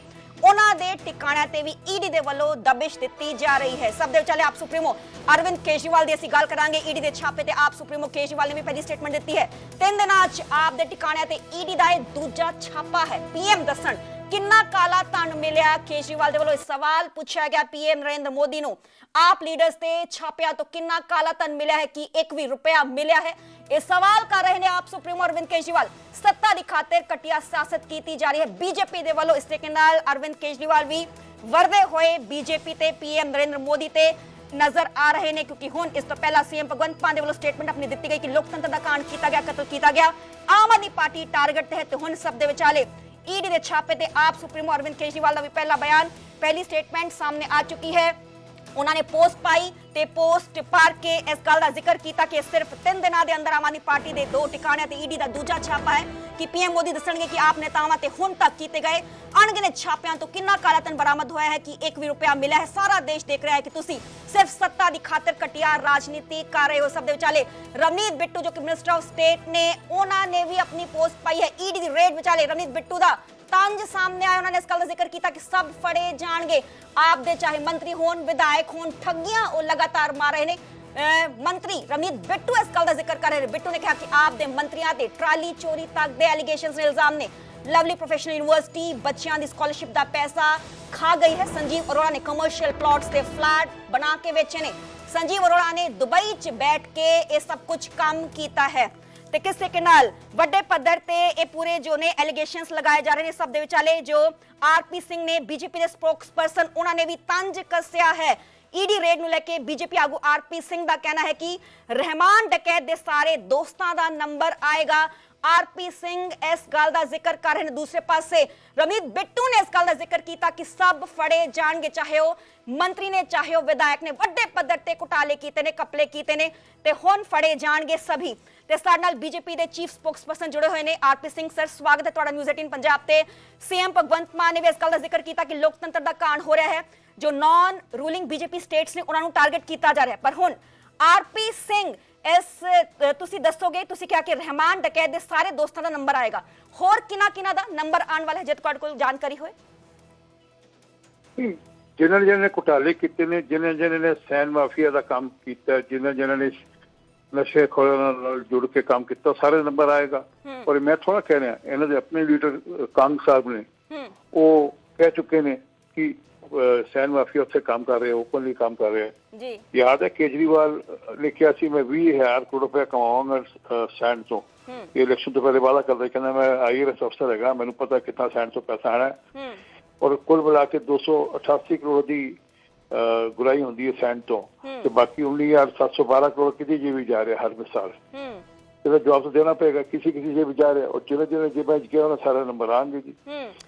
उन्हां दे ठिकाणिਆਂ ते भी ईडी दे वल्लों दबिश दी जा रही है। सब दे विचाले आप सुप्रीमो अरविंद केजरीवाल दी असीं गल करांगे। ईडी दे छापे ते आप सुप्रीमो केजरीवाल ने भी पहली स्टेटमेंट दी है। 3 दिनां च आप दे ठिकाणिਆਂ ते ईडी दा इह दूजा छापा है। पीएम दस्सण किन्ना काला धन मिलिया। केजरीवाल दे वल्लों सवाल पूछा गया पीएम नरेंद्र मोदी नूं, आप लीडर्स ते छापिया तो किन्ना काला धन मिलिया है कि 1 भी रुपया मिलिया है। ये सवाल कर रहे हैं आप सुप्रीमो अरविंद केजरीवाल। सत्ता दी खातिर घटिया सियासत की जा रही है बीजेपी दे वल्लों। इस तरीके नाल अरविंद केजरीवाल भी वरदे होए बीजेपी ते पीएम नरेंद्र मोदी ते नजर आ रहे हैं, क्योंकि हुण इस तो पहला सीएम भगवंत मान दे वल्लों स्टेटमेंट अपनी दी गई कि लोकतंत्र दा कांड किया गया, कतल किया गया, आम आदमी पार्टी टारगेट ते है। ते हुण सब दे विचाले ईडी ਦੇ ਛਾਪੇ ਤੇ ਆਪ ਸੁਪਰੀਮੋ ਅਰਵਿੰਦ ਕੇਜਰੀਵਾਲ ਦਾ ਵੀ ਪਹਿਲਾ ਬਿਆਨ, ਪਹਿਲੀ ਸਟੇਟਮੈਂਟ ਸਾਹਮਣੇ ਆ ਚੁੱਕੀ ਹੈ। ਉਹਨਾਂ ਨੇ ਪੋਸਟ ਪਾਈ ਤੇ ਪੋਸਟ ਪੜ ਕੇ ਇਸ ਗੱਲ ਦਾ ਜ਼ਿਕਰ ਕੀਤਾ ਕਿ ਸਿਰਫ 3 ਦਿਨਾਂ ਦੇ ਅੰਦਰ ਆਮ ਆਦਮੀ ਪਾਰਟੀ ਦੇ 2 ਟਿਕਾਣਿਆਂ ਤੇ ਈਡੀ ਦਾ ਦੂਜਾ ਛਾਪਾ ਹੈ ਕਿ ਪੀਐਮ ਮੋਦੀ ਦੱਸਣਗੇ ਕਿ ਆਪ ਨੇਤਾਵਾਂ ਤੇ ਹੁਣ ਤੱਕ ਕੀਤੇ ਗਏ ਅਣਗਿਣਤ ਛਾਪਿਆਂ ਤੋਂ ਕਿੰਨਾ ਕਾਲਾ ਧਨ ਬਰਾਮਦ ਹੋਇਆ ਹੈ ਕਿ 1 ਵੀ ਰੁਪਇਆ ਮਿਲਿਆ ਹੈ। ਸਾਰਾ ਦੇਸ਼ ਦੇਖ ਰਿਹਾ ਹੈ ਕਿ ਤੁਸੀਂ ਸਿਰਫ ਸੱਤਾ ਦੀ ਖਾਤਰ ਘਟੀਆ ਰਾਜਨੀਤੀ ਕਰ ਰਹੇ ਹੋ। ਸਭ ਦੇ ਵਿਚਾਲੇ ਰਵਨੀਤ ਬਿੱਟੂ ਜੋ ਕਿ ਮਿਨਿਸਟਰ ਆਫ ਸਟੇਟ ਨੇ, ਉਹਨਾਂ ਨੇ ਵੀ ਆਪਣੀ ਪੋਸਟ ਪਾਈ ਹੈ। ਈਡੀ ਦੀ ਰੇਡ ਵਿਚਾਲੇ ਰਵਨੀਤ ਬਿੱਟੂ ਦਾ ਤੰਜ ਸਾਹਮਣੇ ਆਇਆ। ਉਹਨਾਂ ਨੇ ਇਸ ਗੱਲ ਦਾ ਜ਼ਿਕਰ ਕੀਤਾ ਕਿ ਸਭ ਫੜੇ ਜਾਣਗੇ। ਆਪ ਦੇ ਚਾਹੇ ਮੰਤਰੀ ਹੋਣ, ਵਿਧਾਇਕ ਹੋਣ, ਠੱਗੀਆਂ ਉਹ ਲਗਾਤਾਰ ਮਾਰ ਰਹੇ ਨੇ। ਮੰਤਰੀ ਰਵਨੀਤ ਬਿੱਟੂ ਇਸ ਗੱਲ ਦਾ ਜ਼ਿਕਰ ਕਰ ਰਹੇ ਨੇ। ਬਿੱਟੂ ਨੇ ਕਿਹਾ ਕਿ ਆਪ ਦੇ ਮੰਤਰੀਆਂ ਤੇ ਟਰਾਲੀ ਚੋਰੀ ਤੱਕ ਦੇ ਐਲੀਗੇਸ਼ਨਸ ਨੇ, ਇਲਜ਼ਾਮ ਨੇ। ਲਵਲੀ ਪ੍ਰੋਫੈਸ਼ਨਲ ਯੂਨੀਵਰਸਿਟੀ ਬੱਚਿਆਂ ਦੀ ਸਕਾਲਰਸ਼ਿਪ ਦਾ ਪੈਸਾ ਖਾ ਗਈ ਹੈ। ਸੰਜੀਵ ਅਰੋੜਾ ਨੇ ਕਮਰਸ਼ੀਅਲ ਪਲਾਟਸ ਤੇ ਫਲੈਟ ਬਣਾ ਕੇ ਵੇਚੇ ਨੇ। ਸੰਜੀਵ ਅਰੋੜਾ ਨੇ ਦੁਬਈ 'ਚ ਬੈਠ ਕੇ ਇਹ ਸਭ ਕੁਝ ਕੰਮ ਕੀਤਾ ਹੈ ਤੇ ਕਿਸ ਤਰੀਕੇ ਨਾਲ ਵੱਡੇ ਪੱਧਰ ਤੇ ਇਹ ਪੂਰੇ ਜੋ ਨੇ ਐਲੀਗੇਸ਼ਨਸ ਲਗਾਏ ਜਾ ਰਹੇ ਨੇ। ਸਭ ਦੇ ਵਿਚਾਲੇ ਜੋ ਆਰਪੀ ਸਿੰਘ ਨੇ, ਬੀਜੇਪੀ ਦੇ ਸਪੋਕਸਪਰਸਨ, ਉਹਨਾਂ ਨੇ ਵੀ ਤੰਜ ਕੱਸਿਆ ਹੈ। ਈਡੀ ਰੇਡ ਨੂੰ ਲੈ ਕੇ ਬੀਜੇਪੀ ਆਗੂ ਆਰਪੀ ਸਿੰਘ ਦਾ ਕਹਿਣਾ ਹੈ ਕਿ ਰਹਿਮਾਨ ਡਕੈਤ ਦੇ ਸਾਰੇ ਦੋਸਤਾਂ ਦਾ ਨੰਬਰ ਆਏਗਾ। ਆਰਪੀ ਸਿੰਘ ਇਸ ਗੱਲ ਦਾ ਜ਼ਿਕਰ ਕਰ ਰਹੇ ਨੇ। ਦੂਸਰੇ ਪਾਸੇ ਰਵਨੀਤ ਬਿੱਟੂ ਨੇ ਇਸ ਗੱਲ ਦਾ ਜ਼ਿਕਰ ਕੀਤਾ ਕਿ ਸਭ ਫੜੇ ਜਾਣਗੇ, ਚਾਹੇ ਉਹ ਮੰਤਰੀ ਨੇ, ਚਾਹੇ ਉਹ ਵਿਧਾਇਕ ਨੇ। ਵੱਡੇ ਪੱਧਰ ਤੇ ਘੁਟਾਲੇ ਕੀਤੇ ਨੇ, ਕਪਲੇ ਕੀਤੇ ਨੇ ਤੇ ਹੁਣ ਫੜੇ ਜਾਣਗੇ ਸਭੀ। ਤੇ ਸਾਡੇ ਨਾਲ ਬੀਜੇਪੀ ਦੇ ਚੀਫ ਸਪੋਕਸਪਰਸਨ ਜੁੜੇ ਹੋਏ ਨੇ ਆਰਪੀ ਸਿੰਘ ਸਰ। ਸਵਾਗਤ ਹੈ ਤੁਹਾਡਾ ਨਿਊਜ਼ 18 ਪੰਜਾਬ ਤੇ। ਸੀਐਮ ਭਗਵੰਤ ਮਾਨ ਨੇ ਵੀ ਇਸ ਗੱਲ ਦਾ ਜ਼ਿਕਰ ਕੀਤਾ ਕਿ ਲੋਕਤੰਤਰ ਦਾ ਕਾਣ ਹੋ ਰਿਹਾ ਹੈ। ਜੋ ਨਾਨ ਰੂਲਿੰਗ ਬੀਜੇਪੀ ਸਟੇਟਸ ਨੇ ਉਹਨਾਂ ਨੂੰ ਟਾਰਗੇਟ ਕੀਤਾ ਜਾ ਰਿਹਾ ਹੈ। ਪਰ ਹੁਣ ਆਰਪੀ ਸਿੰਘ ਤੁਸੀਂ ਦੱਸੋਗੇ, ਤੁਸੀਂ ਕਿਹਾ ਕਿ ਰਹਿਮਾਨ ਡਕੈਤ ਦੇ ਸਾਰੇ ਦੋਸਤਾਂ ਦਾ ਨੰਬਰ ਆਏਗਾ, ਹੋਰ ਕਿਹਨਾਂ ਦਾ ਨੰਬਰ ਆਉਣ ਵਾਲਾ ਹੈ ਜੇ ਤੁਹਾਡੇ ਕੋਲ ਜਾਣਕਾਰੀ ਹੋਏ? ਜਿਨ੍ਹਾਂ ਨੇ ਘੁਟਾਲੇ ਕੀਤੇ ਨੇ, ਜਿਨ੍ਹਾਂ ਨੇ ਸੈਨ ਮਾਫੀਆ ਦਾ ਕੰਮ ਕੀਤਾ, ਜਿਨ੍ਹਾਂ ਨੇ ਨਸ਼ੇ ਖੋਰਾਂ ਨਾਲ ਜੁੜ ਕੇ ਕੰਮ ਕੀਤਾ, ਸਾਰੇ ਨੰਬਰ ਆਏਗਾ। ਪਰ ਮੈਂ ਥੋੜਾ ਕਹਿ ਰਿਹਾ, ਇਹਨਾਂ ਦੇ ਆਪਣੇ ਲੀਡਰ ਕਾਂਗ ਸਾਹਿਬ ਨੇ, ਉਹ ਕਹਿ ਚੁੱਕੇ ਨੇ ਕਿ ਸੈਨ ਮਾਫੀਆ ਉੱਥੇ ਕੰਮ ਕਰ ਰਹੇ, ਓਪਨਲੀ ਕੰਮ ਕਰ ਰਹੇ ਜੀ। ਯਾਦ ਹੈ ਕੇਜਰੀਵਾਲ ਨੇ ਕਿਹਾ ਸੀ ਮੈਂ 20,000 ਕਰੋੜ ਰੁਪਇਆ ਕਮਾਵਾਂਗਾ ਸੈਨ ਤੋਂ। ਇਹ ਇਲੈਕਸ਼ਨ ਤੋਂ ਪਹਿਲੇ ਵਾਅਦਾ ਕਰਦਾ, ਕਹਿੰਦਾ ਮੈਂ IAS ਅਫਸਰ ਹੈਗਾ, ਮੈਨੂੰ ਪਤਾ ਕਿੰਨਾ ਸੈਨ ਤੋਂ ਪੈਸਾ ਆਣਾ ਹੈ। ਔਰ ਕੁੱਲ ਮਿਲਾ ਕੇ 288 ਕਰੋੜ ਦੀ ਗੁਰਾਈ ਹੁੰਦੀ ਹੈ ਸੈਨ ਤੋਂ, ਤੇ ਬਾਕੀ 19,712 ਕਰੋੜ ਕਿਤੇ ਜੇਬ ਜਾ ਰਿਹਾ ਹਰ ਸਾਲ। ਇਹਦਾ ਜਵਾਬ ਤਾਂ ਦੇਣਾ ਪਏਗਾ, ਕਿਸੇ ਜੇਬ ਜਾ ਰਿਹਾ। ਔਰ ਜਿਹਨੇ ਜੇਬਾਂ 'ਚ ਗਿਆ ਉਹਨਾਂ ਸਾਰੇ ਨੰਬਰ ਆਉਣਗੇ ਜੀ।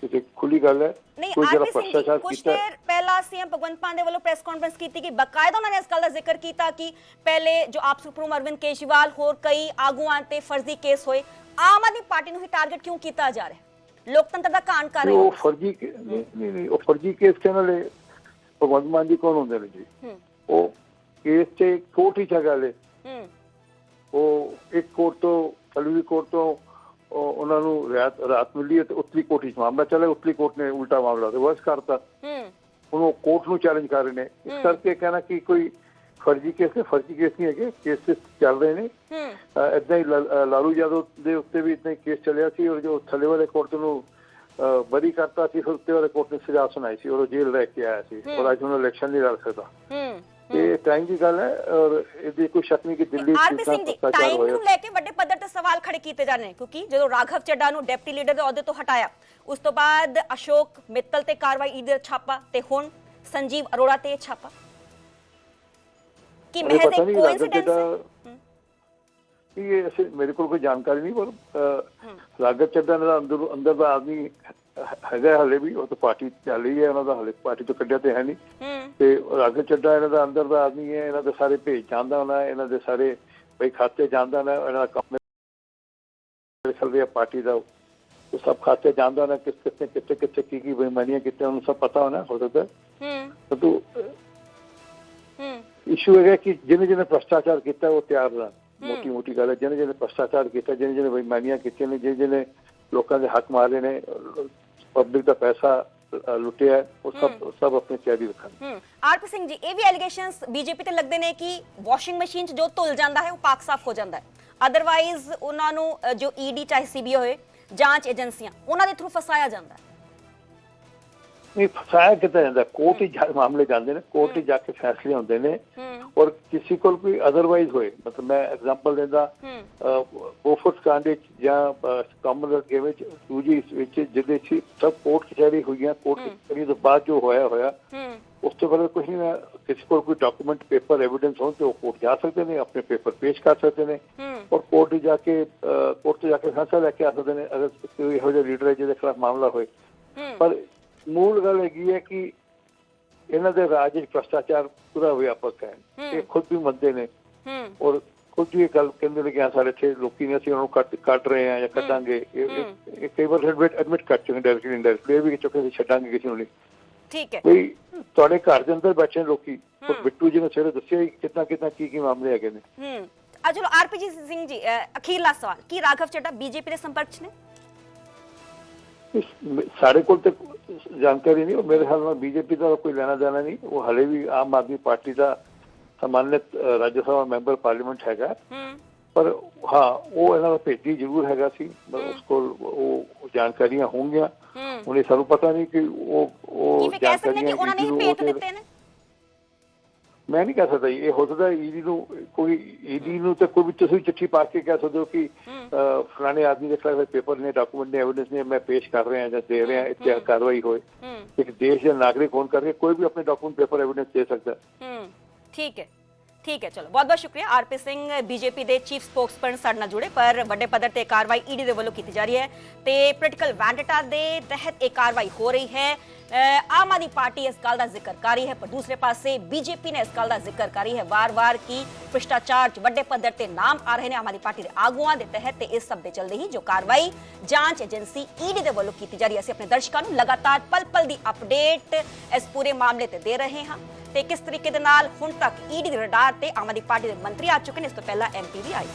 ਇਹ ਖੁੱਲੀ ਗੱਲ ਹੈ। ਕੋਈ ਜਿਹੜਾ ਭ੍ਰਿਸ਼ਟਾਚਾਰ ਕੀਤਾ ਪਹਿਲਾਂ ਸੀਐਮ ਭਗਵੰਤ ਮਾਨ ਦੇ ਵੱਲੋਂ ਪ੍ਰੈਸ ਕਾਨਫਰੰਸ ਕੀਤੀ ਕਿ ਬਕਾਇਦਾ ਉਹਨਾਂ ਨੇ ਇਸ ਗੱਲ ਦਾ ਜ਼ਿਕਰ ਕੀਤਾ ਕਿ ਪਹਿਲੇ ਜੋ ਆਪ ਸੁਪਰੀਮੋ ਅਰਵਿੰਦ ਕੇਜਰੀਵਾਲ ਹੋਰ ਕਈ ਆਗੂਆਂ ਤੇ ਫਰਜ਼ੀ ਕੇਸ ਹੋਏ। ਆਮ ਆਦਮੀ ਪਾਰਟੀ ਨੂੰ ਹੀ ਟਾਰਗੇਟ ਕਿਉਂ ਕੀਤਾ ਜਾ ਰਿਹਾ? ਲੋਕਤੰਤਰ ਦਾ ਕਾਣ ਕਰ ਰਹੇ ਹੋ। ਉਹ ਫਰਜ਼ੀ ਕੇਸ ਕਹਿਣ ਵਾਲੇ ਭਗਵੰਤ ਮਾਨ ਜੀ ਕੌਣ ਹੁੰਦੇ ਨੇ ਜੀ? ਉਹ ਕੇਸ ਤੇ ਕੋਰਟ ਹੀ ਚੱਲ ਰਹੇ। ਉਹ ਇੱਕ ਕੋਰਟ ਤੋਂ, ਫਲਵੀ ਕੋਰਟ ਤੋਂ ਉਹਨਾਂ ਨੂੰ ਰਾਤ ਮਿਲੀ ਹੈ ਤੇ ਉਤਲੀ ਕੋਰਟ ਵਿੱਚ ਮਾਮਲਾ ਚੱਲਿਆ। ਉਤਲੀ ਕੋਰਟ ਨੇ ਉਲਟਾ ਮਾਮਲਾ ਰਿਵਰਸ ਕਰਤਾ। ਹੁਣ ਉਹ ਕੋਰਟ ਨੂੰ ਚੈਲੰਜ ਕਰ ਰਹੇ ਨੇ। ਇਸ ਕਰਕੇ ਕਹਿਣਾ ਕਿ ਕੋਈ ਫਰਜ਼ੀ ਕੇਸ ਨੇ, ਫਰਜ਼ੀ ਕੇਸ ਨਹੀਂ ਹੈਗੇ, ਕੇਸ ਚੱਲ ਰਹੇ ਨੇ। ਏਦਾਂ ਹੀ ਲਾਲੂ ਯਾਦਵ ਦੇ ਉੱਤੇ ਵੀ ਇਦਾਂ ਹੀ ਕੇਸ ਚੱਲਿਆ ਸੀ, ਔਰ ਜੋ ਥੱਲੇ ਵਾਲੇ ਕੋਰਟ ਨੂੰ ਬਰੀ ਕਰਤਾ ਸੀ, ਫਿਰ ਉੱਤੇ ਵਾਲੇ ਕੋਰਟ ਨੇ ਸਜ਼ਾ ਸੁਣਾਈ ਸੀ, ਔਰ ਉਹ ਜੇਲ੍ਹ ਰਹਿ ਕੇ ਆਇਆ ਸੀ। ਔਰ ਅੱਜ ਉਹਨੂੰ ਇਲੈਕਸ਼ਨ ਨਹੀਂ ਲੜ ਸਕਦਾ। ਇਹ ਟਾਈਮ ਦੀ ਗੱਲ ਹੈ, ਔਰ ਇਹਦੀ ਕੋਈ ਸ਼ੱਕ ਨਹੀਂ ਕਿ ਦਿੱਲੀ ਆਰਪੀ ਸਿੰਘ ਜੀ, ਟਾਈਮ ਨੂੰ ਲੈ ਕੇ ਵੱਡੇ ਪੱਧਰ ਤੇ ਸਵਾਲ ਖੜੇ ਕੀਤੇ ਜਾ ਰਹੇ ਨੇ, ਕਿਉਂਕਿ ਜਦੋਂ ਰਾਘਵ ਚੱਡਾ ਨੂੰ ਡਿਪਟੀ ਲੀਡਰ ਦੇ ਅਹੁਦੇ ਤੋਂ ਹਟਾਇਆ, ਉਸ ਤੋਂ ਬਾਅਦ ਅਸ਼ੋਕ ਮਿੱਤਲ ਤੇ ਕਾਰਵਾਈ, ਈਡੀ ਛਾਪਾ, ਤੇ ਹੁਣ ਸੰਜੀਵ ਅਰੋੜਾ ਤੇ ਛਾਪਾ। ਕੀ ਮਹਿਜ਼ ਇੱਕ ਕੋਇਨਸੀਡੈਂਸ ਹੈ? ਇਹ ਮੇਰੇ ਕੋਲ ਕੋਈ ਜਾਣਕਾਰੀ ਨਹੀਂ, ਪਰ ਰਾਘਵ ਚੱਡਾ ਦਾ ਅੰਦਰ ਦਾ ਆਦਮੀ ਹੈਗਾ ਹਲੇ ਵੀ। ਉਹ ਤਾਂ ਪਾਰਟੀ ਚੱਲ ਰਹੀ ਹੈ, ਉਹਨਾਂ ਦਾ ਹਲੇ ਪਾਰਟੀ ਤੋਂ ਕੱਢਿਆ ਤੇ ਹੈ ਨਹੀਂ। ਤੇ ਰਾਘਵ ਚੱਡਾ ਇਹਨਾਂ ਦਾ ਅੰਦਰ ਦਾ ਆਦਮੀ ਹੈ। ਇਹਨਾਂ ਦੇ ਸਾਰੇ ਭੇਜ ਜਾਣਦਾ ਹੋਣਾ, ਇਹਨਾਂ ਦੇ ਸਾਰੇ ਬਈ ਖਾਤੇ ਜਾਣਦਾ ਹੋਣਾ, ਇਹਨਾਂ ਦਾ ਕੰਮ ਚੱਲ ਰਿਹਾ ਪਾਰਟੀ ਦਾ, ਉਹ ਸਭ ਖਾਤੇ ਜਾਣਦਾ ਹੋਣਾ, ਕਿੱਥੇ ਕੀ ਬੇਈਮਾਨੀਆਂ ਕੀਤੀਆਂ ਉਹਨੂੰ ਸਭ ਪਤਾ ਹੋਣਾ। ਹੋ ਸਕਦਾ ਇਸ਼ੂ ਹੈਗਾ ਕਿ ਜਿਹਨੇ ਭ੍ਰਿਸ਼ਟਾਚਾਰ ਕੀਤਾ ਉਹ ਤਿਆਰ ਰਹਿਣ। ਮੋਟੀ ਗੱਲ ਹੈ। ਜਿਹਨੇ ਭ੍ਰਿਸ਼ਟਾਚਾਰ ਕੀਤਾ, ਜਿਹਨੇ ਬੇਈਮਾਨੀਆਂ ਕੀਤੀਆਂ ਨੇ, ਜਿਹਨੇ ਲੋਕਾਂ ਦੇ ਹੱਕ ਮਾਰੇ ਨੇ, ਪਬਲਿਕ ਦਾ ਪੈਸਾ ਲੁੱਟਿਆ, ਉਹ ਸਭ ਆਪਣੀ ਤਿਆਰੀ ਰੱਖਣ। ਆਰਪੀ ਸਿੰਘ ਜੀ, ਇਹ ਵੀ ਐਲੀਗੇਸ਼ਨਸ ਬੀਜੇਪੀ ਤੇ ਲੱਗਦੇ ਨੇ ਕਿ ਵਾਸ਼ਿੰਗ ਮਸ਼ੀਨ 'ਚ ਜੋ ਧੁੱਲ ਜਾਂਦਾ ਹੈ ਉਹ ਪਾਕ ਸਾਫ਼ ਹੋ ਜਾਂਦਾ ਹੈ। ਅਦਰਵਾਈਜ਼ ਉਹਨਾਂ ਨੂੰ ਜੋ ਈਡੀ ਚਾਹੇ ਸੀਬੀਆਈ ਹੋਏ, ਜਾਂਚ ਏਜੰਸੀਆਂ, ਉਹਨਾਂ ਦੇ ਥਰੂ ਫਸਾਇਆ ਜਾਂਦਾ ਹੈ। ਨਹੀਂ, ਫਸਾਇਆ ਕਿੱਦਾਂ ਜਾਂਦਾ? ਕੋਰਟ ਹੀ ਮਾਮਲੇ ਜਾਂਦੇ ਨੇ, ਕੋਰਟ ਹੀ ਜਾ ਕੇ ਫੈਸਲੇ ਹੁੰਦੇ ਨੇ। ਔਰ ਕਿਸੇ ਕੋਲ ਕੋਈ ਅਦਰਵਾਈਜ਼ ਹੋਏ, ਮਤਲਬ ਮੈਂ ਐਗਜ਼ਾਮਪਲ ਦਿੰਦਾ, ਬੋਫੋਰਸ ਕਾਂਡ ਵਿੱਚ ਜਾਂ ਕਾਮਨਵੈਲਥ ਗੇਮ ਵਿੱਚ, ਦੂਜੀ ਵਿੱਚ ਜਿਹਦੇ ਚ ਸਭ ਕੋਰਟ ਕਚਹਿਰੀ ਹੋਈਆਂ, ਕੋਰਟ ਕਚਹਿਰੀ ਤੋਂ ਬਾਅਦ ਜੋ ਹੋਇਆ ਉਸ ਤੋਂ ਬਾਅਦ ਕੁਝ ਨਹੀਂ, ਕਿਸੇ ਕੋਲ ਕੋਈ ਡਾਕੂਮੈਂਟ ਪੇਪਰ ਐਵੀਡੈਂਸ ਹੋਣ ਤੇ ਉਹ ਕੋਰਟ ਜਾ ਸਕਦੇ ਨੇ, ਆਪਣੇ ਪੇਪਰ ਪੇਸ਼ ਕਰ ਸਕਦੇ ਨੇ ਔਰ ਕੋਰਟ ਜਾ ਕੇ ਫੈਸਲਾ ਲੈ ਕੇ ਆ ਸਕਦੇ ਨੇ ਅਗਰ ਕੋਈ ਇਹੋ ਜਿਹਾ ਲੀਡਰ ਹੈ ਜਿਹਦੇ ਖਿਲਾਫ ਮਾਮਲਾ ਹੋਏ। ਪਰ ਮੂਲ ਗੱਲ ਹੈਗੀ ਹੈ ਕਿ ਇਹਨਾਂ ਦੇ ਰਾਜ ਵਿੱਚ ਭ੍ਰਿਸ਼ਟਾਚਾਰ ਪੂਰਾ ਵਿਆਪਕ ਹੈ, ਇਹ ਖੁਦ ਵੀ ਮੰਨਦੇ ਨੇ ਔਰ ਖੁਦ ਵੀ ਇਹ ਗੱਲ ਕਹਿੰਦੇ ਨੇ ਕਿ ਸਾਡੇ ਇੱਥੇ ਲੋਕੀ ਨੇ, ਅਸੀਂ ਉਹਨਾਂ ਨੂੰ ਕੱਢ ਰਹੇ ਹਾਂ ਜਾਂ ਕੱਢਾਂਗੇ। ਇਹ ਕਈ ਵਾਰ ਐਡਮਿਟ ਕਰ ਚੁੱਕੇ ਡਾਇਰੈਕਟਲੀ ਇੰਡਾਇਰੈਕਟਲੀ, ਇਹ ਵੀ ਚੁੱਕੇ ਅਸੀਂ ਛੱਡਾਂਗੇ ਕਿਸੇ ਨੂੰ ਨਹੀਂ। ਠੀਕ ਹੈ, ਕੋਈ ਤੁਹਾਡੇ ਘਰ ਦੇ ਅੰਦਰ ਬੈਠੇ ਲੋਕੀ, ਬਿੱਟੂ ਜੀ ਨੇ ਸਵੇਰੇ ਦੱਸਿਆ ਕਿੰਨਾ ਕੀ ਮਾਮਲੇ ਹੈਗੇ ਨੇ। ਚਲੋ ਆਰਪੀਜੀ ਸਿੰਘ ਜੀ, ਅਖੀਰਲਾ ਸਵਾਲ, ਕੀ ਰਾਘਵ ਚੱਡਾ ਬੀਜੇਪੀ ਦੇ ਸੰਪਰਕ ਚ ਨੇ? ਸਾਡੇ ਕੋਲ ਤੇ ਜਾਣਕਾਰੀ ਨਹੀਂ, ਮੇਰੇ ਖਿਆਲ ਨਾਲ ਬੀਜੇਪੀ ਦਾ ਕੋਈ ਲੈਣਾ ਦੇਣਾ ਨਹੀਂ, ਉਹ ਹਲੇ ਵੀ ਆਮ ਆਦਮੀ ਪਾਰਟੀ ਦਾ ਸਨਮਾਨਿਤ ਰਾਜ ਸਭਾ ਮੈਂਬਰ ਪਾਰਲੀਮੈਂਟ ਹੈਗਾ। ਪਰ ਹਾਂ, ਉਹ ਇਹਨਾਂ ਦਾ ਭੇਜੀ ਜ਼ਰੂਰ ਹੈਗਾ ਸੀ, ਉਸ ਕੋਲ ਉਹ ਜਾਣਕਾਰੀਆਂ ਹੋਣਗੀਆਂ। ਹੁਣ ਇਹ ਸਾਨੂੰ ਪਤਾ ਨਹੀਂ ਕਿ ਉਹ ਜਾਣਕਾਰੀਆਂ ਉਹਨਾਂ ਨੇ ਭੇਜ ਦਿੱਤੇ ਨੇ। ਮੈਂ ਨਹੀਂ ਕਹਿ ਸਕਦਾ, ਇਹ ਹੋ ਸਕਦਾ ਈਡੀ ਨੂੰ ਤੇ ਕੋਈ ਵੀ ਤੁਸੀਂ ਚਿੱਠੀ ਪਾ ਕੇ ਕਹਿ ਸਕਦੇ ਹੋ ਕਿ ਫਲਾਣੇ ਆਦਮੀ ਦੇ ਖਿਲਾਫ ਪੇਪਰ ਨੇ, ਡਾਕੂਮੈਂਟ ਨੇ, ਐਵੀਡੈਂਸ ਨੇ, ਮੈਂ ਪੇਸ਼ ਕਰ ਰਿਹਾ ਜਾਂ ਦੇ ਰਿਹਾ, ਇੱਥੇ ਕਾਰਵਾਈ ਹੋਏ। ਇੱਕ ਦੇਸ਼ ਦਾ ਨਾਗਰਿਕ ਹੋਣ ਕਰਕੇ ਕੋਈ ਵੀ ਆਪਣੇ ਡਾਕੂਮੈਂਟ ਪੇਪਰ ਐਵੀਡੈਂਸ ਦੇ ਸਕਦਾ। ਠੀਕ ਹੈ, ਚਲੋ ਬਹੁਤ ਬਹੁਤ ਸ਼ੁਕਰੀਆ। ਆਰਪੀ ਸਿੰਘ ਬੀਜੇਪੀ ਦੇ ਚੀਫ ਸਪੋਕਸਪਰਸਨ ਸਾਡੇ ਨਾਲ ਜੁੜੇ, ਪਰ ਵੱਡੇ ਪੱਧਰ ਤੇ ਕਾਰਵਾਈ ਈਡੀ ਦੇ ਵੱਲੋਂ ਕੀਤੀ ਜਾ ਰਹੀ ਹੈ ਤੇ ਪੋਲੀਟੀਕਲ ਵੈਂਡੇਟਾ ਦੇ ਤਹਿਤ ਇਹ ਕਾਰਵਾਈ ਹੋ ਰਹੀ ਹੈ। ਆਮ ਆਦਮੀ ਪਾਰਟੀ ਇਸ ਗੱਲ ਦਾ ਜ਼ਿਕਰ ਕਰ ਰਹੀ ਹੈ, ਪਰ ਦੂਸਰੇ ਪਾਸੇ ਬੀਜੇਪੀ ਨੇ ਇਸ ਗੱਲ ਦਾ ਜ਼ਿਕਰ ਕਰ ਰਹੀ ਹੈ ਵਾਰ-ਵਾਰ ਕਿ ਭ੍ਰਿਸ਼ਟਾਚਾਰ 'ਚ ਵੱਡੇ ਪੱਧਰ ਤੇ ਨਾਮ ਆ ਰਹੇ ਨੇ ਆਮ ਆਦਮੀ ਪਾਰਟੀ ਦੇ ਆਗੂਆਂ ਦੇ ਤਹਿਤ, ਤੇ ਇਸ ਸਭ ਦੇ ਚੱਲਦੇ ਹੀ ਜੋ ਕਾਰਵਾਈ ਜਾਂਚ ਏਜੰਸੀ ਈਡੀ ਦੇ ਵੱਲੋਂ ਕੀਤੀ ਜਾ ਰਹੀ ਹੈ। ਅਸੀਂ ਆਪਣੇ ਦਰਸ਼ਕਾਂ ਨੂੰ ਲਗਾਤਾਰ ਪਲ-ਪਲ ਦੀ ਅਪਡੇਟ ਇਸ ਪੂਰੇ ਮਾਮਲੇ ਤੇ ਦੇ ਰਹੇ ਹਾਂ ਤੇ ਕਿਸ ਤਰੀਕੇ ਦੇ ਨਾਲ ਹੁਣ ਤੱਕ ਈਡੀ ਦੇ ਰਡਾਰ ਤੇ ਆਮ ਆਦਮੀ ਪਾਰਟੀ ਦੇ ਮੰਤਰੀ ਆ ਚੁੱਕੇ ਨੇ। ਇਸ ਤੋਂ ਪਹਿਲਾਂ ਐਮਪੀ ਵੀ ਆਏ।